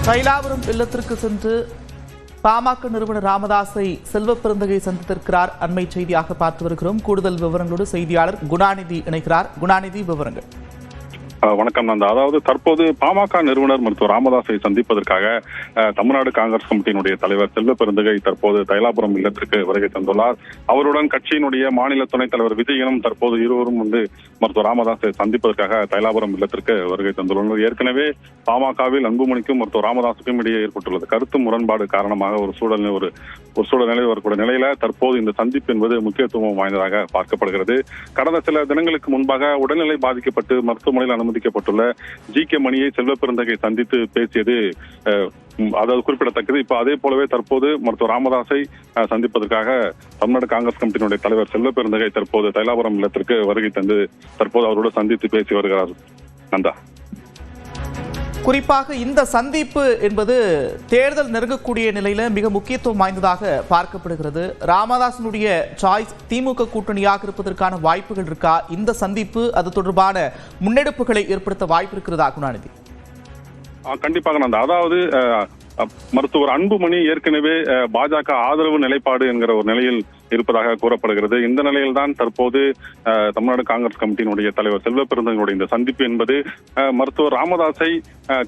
தைலாபுரம் இல்லத்திற்கு சென்று பாமக நிறுவனர் ராமதாஸை செல்வப்பெருந்தகை சந்தித்திருக்கிறார். அண்மை செய்தியாக பார்த்து வருகிறோம். கூடுதல் விவரங்களோடு செய்தியாளர் குணாநிதி இணைக்கிறார். குணாநிதி, விவரங்கள். வணக்கம் நந்தா. அதாவது தற்போது பாமக நிறுவனர் மருத்துவர் ராமதாஸை சந்திப்பதற்காக தமிழ்நாடு காங்கிரஸ் கமிட்டியினுடைய தலைவர் செல்வப்பெருந்தகை தற்போது தைலாபுரம் இல்லத்திற்கு வருகை தந்துள்ளார். அவருடன் கட்சியினுடைய மாநில துணைத் தலைவர் விஜயனும் தற்போது இருவரும் மருத்துவர் ராமதாஸை சந்திப்பதற்காக தைலாபுரம் இல்லத்திற்கு வருகை தந்துள்ளனர். ஏற்கனவே பாமகவில் அன்புமணிக்கும் மருத்துவர் ராமதாஸுக்கும் இடையே ஏற்பட்டுள்ளது கருத்து முரண்பாடு காரணமாக ஒரு சூழ்நிலை வரக்கூடிய நிலையில தற்போது இந்த சந்திப்பு என்பது முக்கியத்துவம் வாய்ந்ததாக பார்க்கப்படுகிறது. கடந்த சில தினங்களுக்கு முன்பாக உடல்நிலை பாதிக்கப்பட்டு மருத்துவமனையில் அனுமதிக்கப்பட்டுள்ள ஜி.கே. மணியை செல்வப்பெருந்தகை சந்தித்து பேசியது அதாவது குறிப்பிடத்தக்கது. இப்ப அதே போலவே தற்போது மருத்துவர் ராமதாஸை சந்திப்பதற்காக தமிழ்நாடு காங்கிரஸ் கமிட்டியினுடைய தலைவர் செல்வப்பெருந்தகை தற்போது தைலாபுரம் இல்லத்திற்கு வருகை தந்து தற்போது அவரோடு சந்தித்து பேசி வருகிறார். நந்தா, குறிப்பாக இந்த சந்திப்பு என்பது தேர்தல் நெருங்கக்கூடிய நிலையில மிக முக்கியத்துவம் வாய்ந்ததாக பார்க்கப்படுகிறது. ராமதாசனுடைய சாய்ஸ் திமுக கூட்டணியாக இருப்பதற்கான வாய்ப்புகள் இருக்கா? இந்த சந்திப்பு அது தொடர்பான முன்னெடுப்புகளை ஏற்படுத்த வாய்ப்பு இருக்கிறதா குணாநிதி? கண்டிப்பாக நந்தா. அதாவது மருத்துவர் அன்புமணி ஏற்கனவே பாஜக ஆதரவு நிலைப்பாடு என்கிற ஒரு நிலையில் இருப்பதாக கூறப்படுகிறது. இந்த நிலையில்தான் தற்போது தமிழ்நாடு காங்கிரஸ் கமிட்டியினுடைய தலைவர் செல்வப்பெருந்தகையினுடைய இந்த சந்திப்பு என்பது மருத்துவர் ராமதாஸை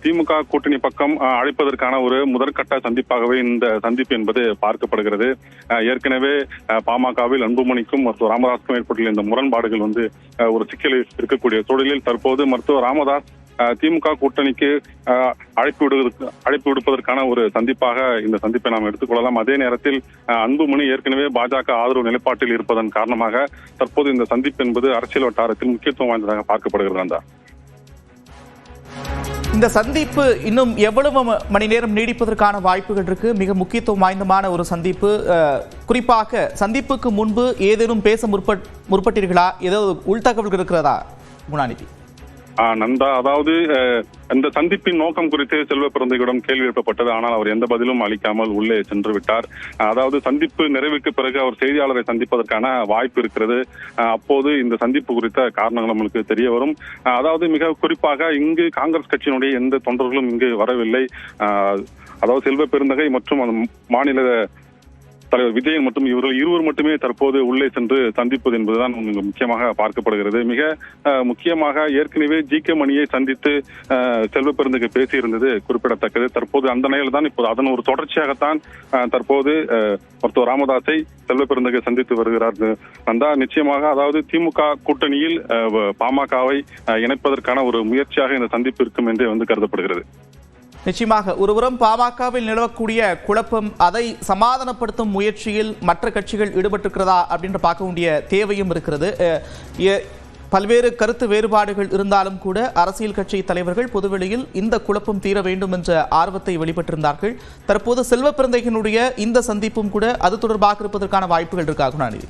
திமுக கூட்டணி பக்கம் அழைப்பதற்கான ஒரு முதற்கட்ட சந்திப்பாகவே இந்த சந்திப்பு என்பது பார்க்கப்படுகிறது. ஏற்கனவே பாமகவில் அன்புமணிக்கும் மருத்துவர் ராமதாஸுக்கும் ஏற்பட்டுள்ள இந்த முரண்பாடுகள் ஒரு சிக்கல் இருக்கக்கூடிய சூழலில் தற்போது மருத்துவர் ராமதாஸ் திமுக கூட்டணிக்கு அழைப்பு விடுப்பதற்கான ஒரு சந்திப்பாக இந்த சந்திப்பை நாம் எடுத்துக்கொள்ளலாம். அதே நேரத்தில் அன்புமணி ஏற்கனவே பாஜக ஆதரவு நிலைப்பாட்டில் இருப்பதன் காரணமாக தற்போது இந்த சந்திப்பு என்பது அரசியல் வட்டாரத்தில் முக்கியத்துவம் வாய்ந்ததாக பார்க்கப்படுகிறது. இந்த சந்திப்பு இன்னும் எவ்வளவு மணி நேரம் நீடிப்பதற்கான வாய்ப்புகள் இருக்கு? மிக முக்கியத்துவம் வாய்ந்தமான ஒரு சந்திப்பு. குறிப்பாக சந்திப்புக்கு முன்பு ஏதேனும் பேச முற்பட்டீர்களா? ஏதாவது உள்தகவல்கள் இருக்கிறதா குணாநிதி? நந்தா, அதாவது இந்த சந்திப்பின் நோக்கம் குறித்து செல்வப்பெருந்தகையிடம் கேள்வி எழுப்பப்பட்டது. ஆனால் அவர் எந்த பதிலும் அளிக்காமல் உள்ளே சென்று விட்டார். அதாவது சந்திப்பு நிறைவுக்கு பிறகு அவர் செய்தியாளரை சந்திப்பதற்கான வாய்ப்பு இருக்கிறது. அப்போது இந்த சந்திப்பு குறித்த காரணங்கள் நம்மளுக்கு தெரிய வரும். அதாவது மிக குறிப்பாக இங்கு காங்கிரஸ் கட்சியினுடைய எந்த தொண்டர்களும் இங்கு வரவில்லை. அதாவது செல்வப்பெருந்தகை மற்றும் மாநில தலைவர் விஜயன் மற்றும் இருவர் மட்டுமே தற்போது உள்ளே சென்று சந்திப்பது என்பதுதான் முக்கியமாக பார்க்கப்படுகிறது. மிக முக்கியமாக ஏற்கனவே ஜி.கே. மணியை சந்தித்து செல்வப்பெருந்தகை பேசியிருந்தது குறிப்பிடத்தக்கது. தற்போது அந்த நிலையில் தான் இப்போது அதன் ஒரு தொடர்ச்சியாகத்தான் தற்போது மருத்துவர் ராமதாஸை செல்வப்பெருந்தகை சந்தித்து வருகிறார். நந்தா, நிச்சயமாக அதாவது திமுக கூட்டணியில் பாமகவை இணைப்பதற்கான ஒரு முயற்சியாக இந்த சந்திப்பு இருக்கும் என்றே கருதப்படுகிறது. நிச்சயமாக ஒருபுறம் பாமகவில் நிலவக்கூடிய குழப்பம், அதை சமாதானப்படுத்தும் முயற்சியில் மற்ற கட்சிகள் ஈடுபட்டிருக்கிறதா அப்படின்ற பார்க்க வேண்டிய தேவையும் இருக்கிறது. பல்வேறு கருத்து வேறுபாடுகள் இருந்தாலும் கூட அரசியல் கட்சி தலைவர்கள் பொதுவெளியில் இந்த குழப்பம் தீர வேண்டும் என்ற ஆர்வத்தை வெளிப்பட்டிருந்தார்கள். தற்போது செல்வப்பெருந்தகையினுடைய இந்த சந்திப்பும் கூட அது தொடர்பாக இருப்பதற்கான வாய்ப்புகள் இருக்கா குணாநிதி?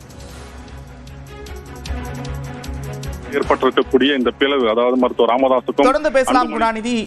ஏற்பட்டிருக்கக்கூடிய இந்த பிளவு, அதாவது மருத்துவர் ராமதாஸுக்கும் தொடர்ந்து பேசலாம் குணாநிதி.